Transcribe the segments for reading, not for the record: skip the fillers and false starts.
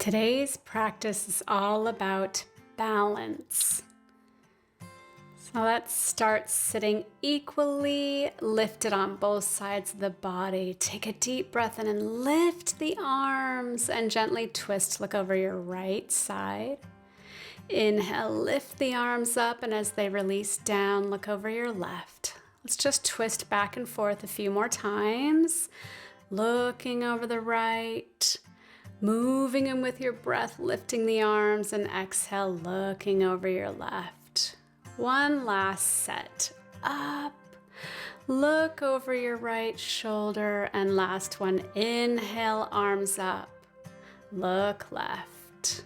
Today's practice is all about balance. So let's start sitting equally lifted on both sides of the body. Take a deep breath in and lift the arms and gently twist. Look over your right side. Inhale, lift the arms up, and as they release down, look over your left. Let's just twist back and forth a few more times. Looking over the right. Moving in with your breath, lifting the arms, and exhale, looking over your left. One last set. Up. Look over your right shoulder, and last one. Inhale, arms up. Look left.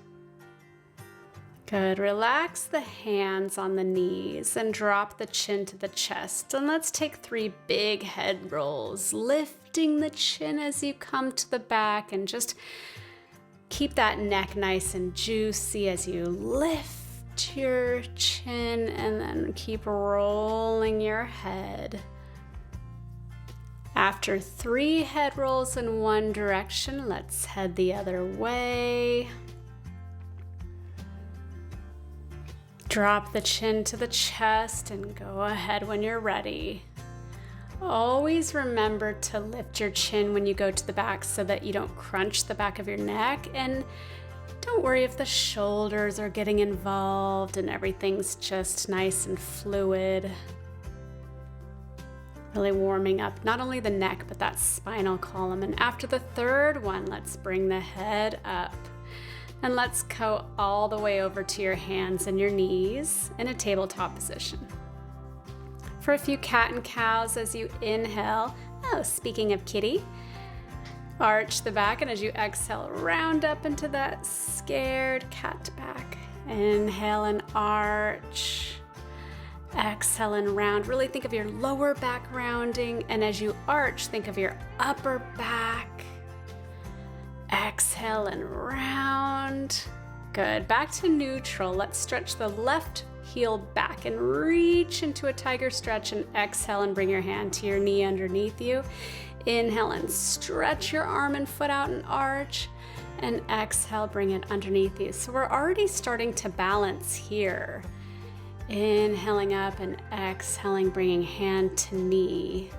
Good. Relax the hands on the knees and drop the chin to the chest. And let's take 3 big head rolls, lifting the chin as you come to the back, and just keep that neck nice and juicy as you lift your chin, and then keep rolling your head. After 3 head rolls in one direction, let's head the other way. Drop the chin to the chest and go ahead when you're ready. Always remember to lift your chin when you go to the back so that you don't crunch the back of your neck, and don't worry if the shoulders are getting involved and everything's just nice and fluid. Really warming up not only the neck but that spinal column. And after the 3rd one, let's bring the head up. And let's go all the way over to your hands and your knees in a tabletop position. For a few cat and cows as you inhale. Oh, speaking of kitty, arch the back, and as you exhale, round up into that scared cat back. Inhale and arch. Exhale and round. Really think of your lower back rounding, and as you arch, think of your upper back. Exhale and round. Good. Back to neutral. Let's stretch the left heel back and reach into a tiger stretch, and exhale and bring your hand to your knee underneath you. Inhale and stretch your arm and foot out and arch, and exhale, bring it underneath you. So we're already starting to balance here. Inhaling up and exhaling, bringing hand to knee.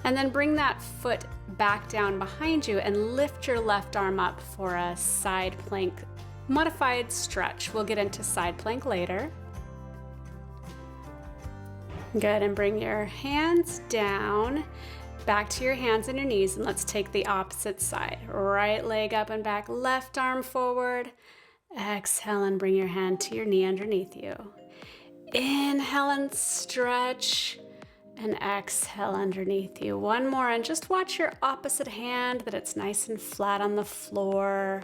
And then bring that foot back down behind you and lift your left arm up for a side plank modified stretch. We'll get into side plank later. Good, and bring your hands down, back to your hands and your knees, and let's take the opposite side. Right leg up and back, left arm forward. Exhale and bring your hand to your knee underneath you. Inhale and stretch, and exhale underneath you. One more, and just watch your opposite hand, that it's nice and flat on the floor.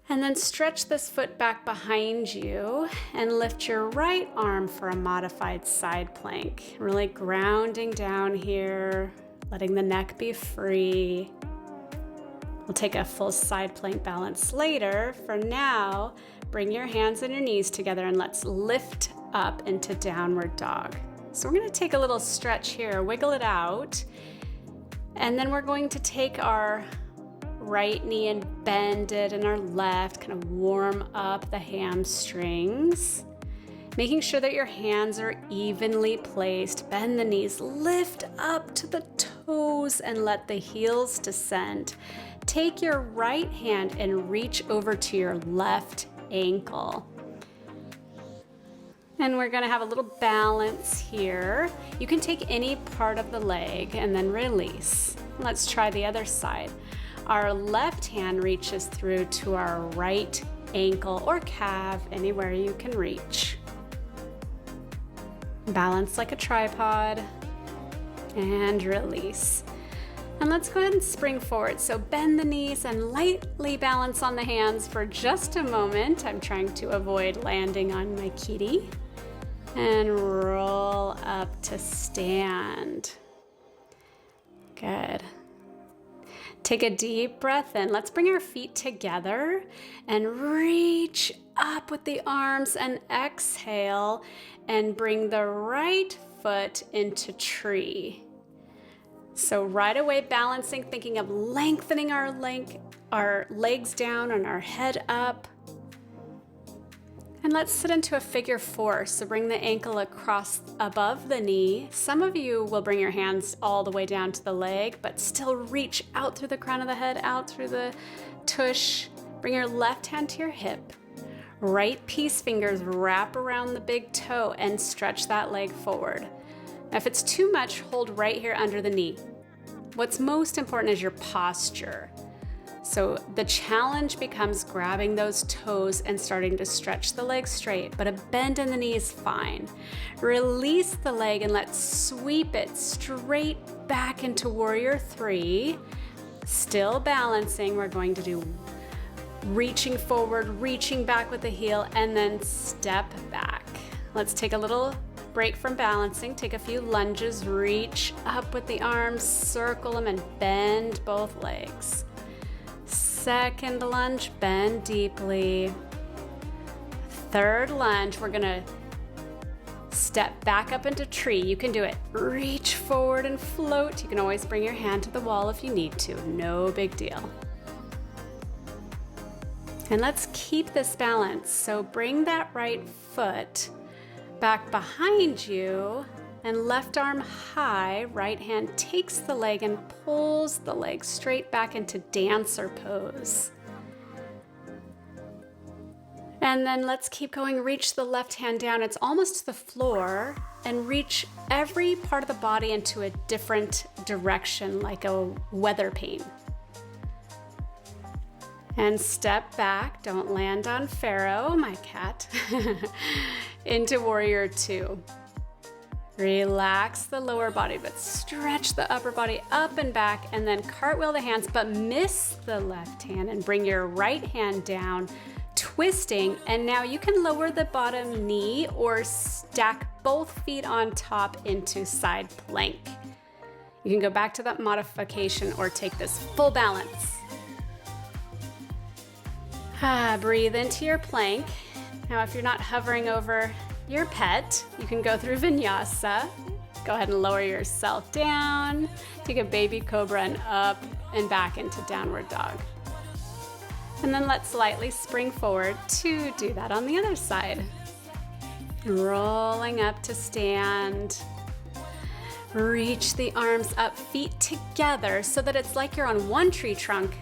And then stretch this foot back behind you and lift your right arm for a modified side plank. Really grounding down here, letting the neck be free. We'll take a full side plank balance later. For now, bring your hands and your knees together and let's lift up into downward dog. So we're going to take a little stretch here, wiggle it out, and then we're going to take our right knee and bend it, and our left, kind of warm up the hamstrings, making sure that your hands are evenly placed. Bend the knees, lift up to the toes, and let the heels descend. Take your right hand and reach over to your left ankle. And we're gonna have a little balance here. You can take any part of the leg and then release. Let's try the other side. Our left hand reaches through to our right ankle or calf, anywhere you can reach. Balance like a tripod, and release. And let's go ahead and spring forward. So bend the knees and lightly balance on the hands for just a moment. I'm trying to avoid landing on my kitty. And roll up to stand. Good. Take a deep breath in. Let's bring our feet together and reach up with the arms, and exhale and bring the right foot into tree. So right away balancing, thinking of lengthening our legs down and our head up. And let's sit into a figure 4. So bring the ankle across above the knee. Some of you will bring your hands all the way down to the leg, but still reach out through the crown of the head, out through the tush. Bring your left hand to your hip. Right peace fingers wrap around the big toe and stretch that leg forward. Now, if it's too much, hold right here under the knee. What's most important is your posture. So the challenge becomes grabbing those toes and starting to stretch the leg straight, but a bend in the knee is fine. Release the leg and let's sweep it straight back into warrior 3. Still balancing, we're going to do reaching forward, reaching back with the heel, and then step back. Let's take a little break from balancing, take a few lunges, reach up with the arms, circle them, and bend both legs. Second lunge, bend deeply. Third lunge, we're gonna step back up into tree. You can do it. Reach forward and float. You can always bring your hand to the wall if you need to. No big deal. And let's keep this balance. So bring that right foot back behind you and left arm high, right hand takes the leg and pulls the leg straight back into dancer pose. And then let's keep going. Reach the left hand down. It's almost to the floor, and reach every part of the body into a different direction, like a weather pane. And step back, don't land on Pharaoh, my cat, into warrior 2. Relax the lower body, but stretch the upper body up and back, and then cartwheel the hands, but miss the left hand and bring your right hand down, twisting. And now you can lower the bottom knee or stack both feet on top into side plank. You can go back to that modification or take this full balance. Breathe into your plank. Now, if you're not hovering over your pet, you can go through vinyasa. Go ahead and lower yourself down. Take a baby cobra and up and back into downward dog. And then let's lightly spring forward to do that on the other side. Rolling up to stand. Reach the arms up, feet together so that it's like you're on one tree trunk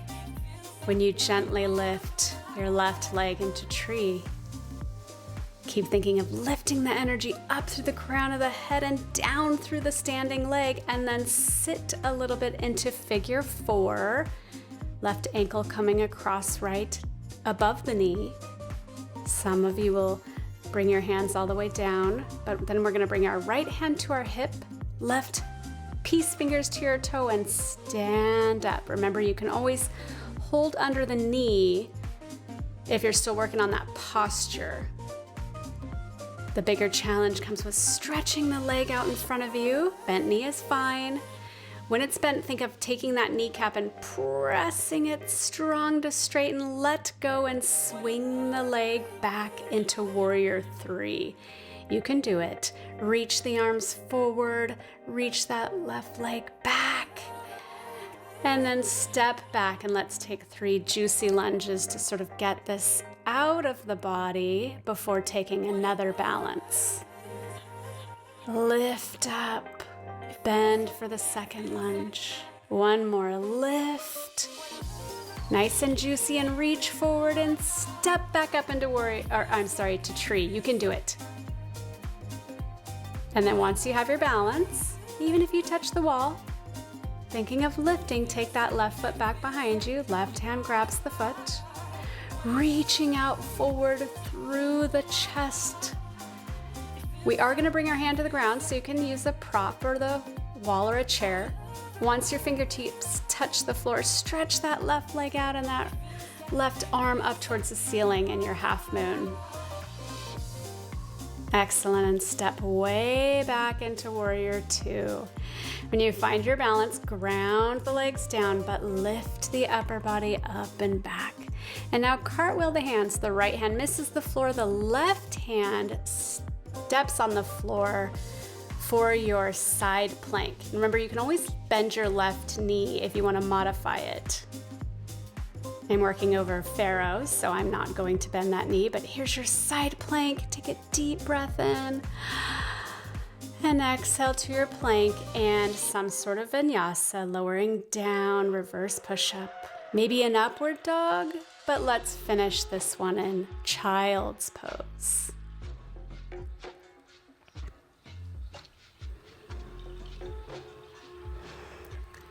when you gently lift your left leg into tree. Keep thinking of lifting the energy up through the crown of the head and down through the standing leg, and then sit a little bit into figure 4. Left ankle coming across right above the knee. Some of you will bring your hands all the way down, but then we're gonna bring our right hand to our hip, left peace fingers to your toe, and stand up. Remember, you can always hold under the knee if you're still working on that posture. The bigger challenge comes with stretching the leg out in front of you. Bent knee is fine. When it's bent, think of taking that kneecap and pressing it strong to straighten. Let go and swing the leg back into warrior 3. You can do it. Reach the arms forward, reach that left leg back, and then step back, and let's take 3 juicy lunges to sort of get this out of the body before taking another balance. Lift up, bend for the second lunge. One more lift. Nice and juicy, and reach forward and step back up into to tree. You can do it. And then once you have your balance, even if you touch the wall, thinking of lifting, take that left foot back behind you. Left hand grabs the foot. Reaching out forward through the chest. We are going to bring our hand to the ground, so you can use a prop or the wall or a chair. Once your fingertips touch the floor, stretch that left leg out and that left arm up towards the ceiling in your half moon. Excellent, and step way back into warrior 2. When you find your balance, ground the legs down, but lift the upper body up and back. And now cartwheel the hands. The right hand misses the floor. The left hand steps on the floor for your side plank. Remember, you can always bend your left knee if you want to modify it. I'm working over Pharaoh, so I'm not going to bend that knee, but here's your side plank. Take a deep breath in and exhale to your plank and some sort of vinyasa, lowering down, reverse push-up. Maybe an upward dog, but let's finish this one in child's pose.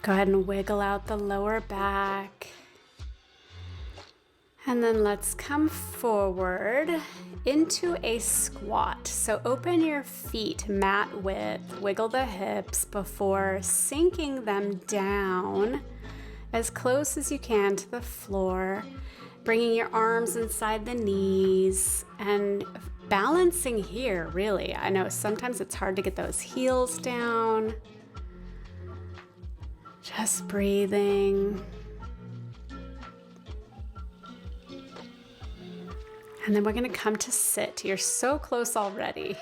Go ahead and wiggle out the lower back. And then let's come forward into a squat. So open your feet mat width, wiggle the hips before sinking them down as close as you can to the floor, bringing your arms inside the knees and balancing here, really. I know sometimes it's hard to get those heels down. Just breathing. And then we're gonna come to sit. You're so close already.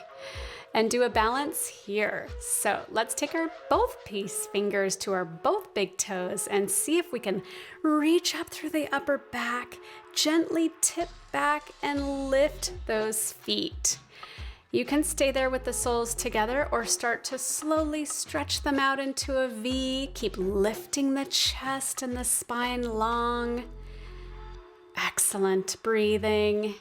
And do a balance here. So let's take our both peace fingers to our both big toes and see if we can reach up through the upper back, gently tip back and lift those feet. You can stay there with the soles together or start to slowly stretch them out into a V. Keep lifting the chest and the spine long. Excellent breathing.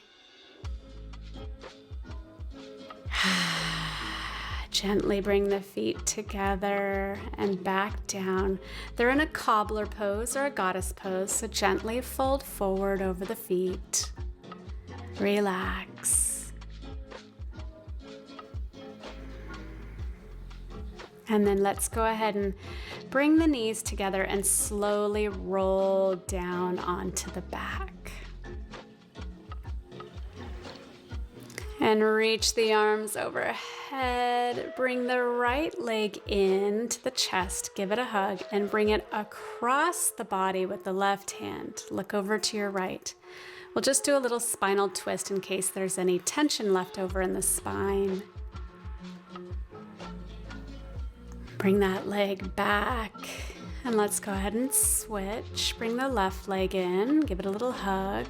Gently bring the feet together and back down. They're in a cobbler pose or a goddess pose, so gently fold forward over the feet. Relax. And then let's go ahead and bring the knees together and slowly roll down onto the back. And reach the arms overhead. Bring the right leg into the chest. Give it a hug and bring it across the body with the left hand. Look over to your right. We'll just do a little spinal twist in case there's any tension left over in the spine. Bring that leg back. And let's go ahead and switch. Bring the left leg in. Give it a little hug.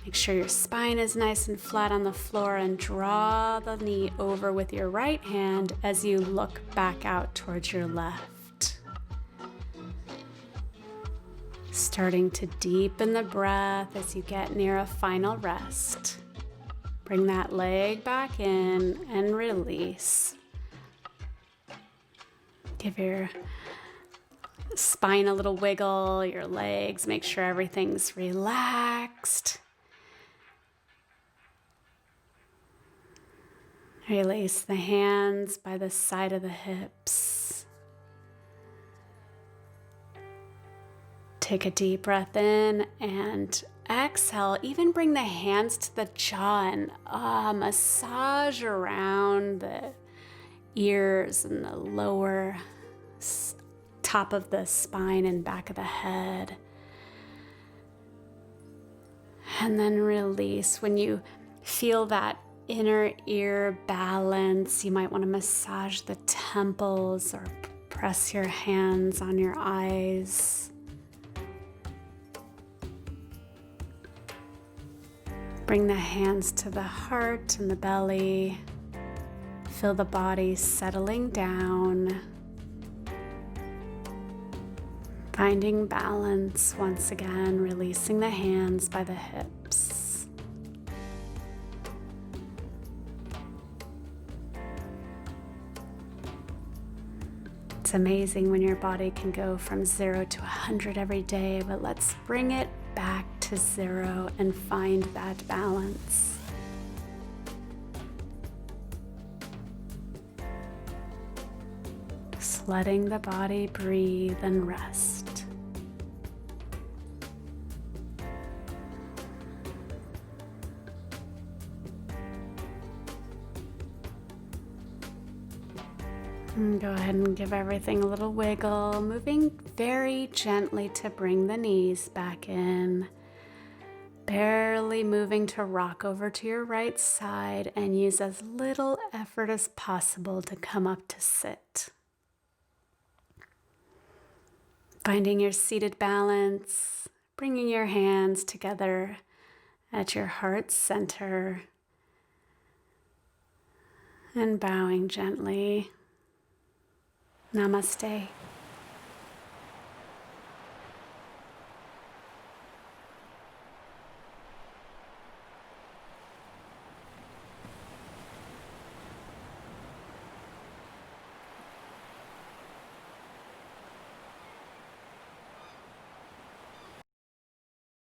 Make sure your spine is nice and flat on the floor and draw the knee over with your right hand as you look back out towards your left. Starting to deepen the breath as you get near a final rest. Bring that leg back in and release. Give your spine a little wiggle, your legs, make sure everything's relaxed. Release the hands by the side of the hips. Take a deep breath in and exhale. Even bring the hands to the jaw and massage around the ears and the lower top of the spine and back of the head. And then release. When you feel that inner ear balance, you might want to massage the temples or press your hands on your eyes. Bring the hands to the heart and the belly. Feel the body settling down. Finding balance once again, releasing the hands by the hips. It's amazing when your body can go from 0 to 100 every day, but let's bring it back to 0 and find that balance. Just letting the body breathe and rest. And go ahead and give everything a little wiggle, moving very gently to bring the knees back in. barely moving to rock over to your right side and use as little effort as possible to come up to sit. Finding your seated balance, bringing your hands together at your heart center and bowing gently. Namaste.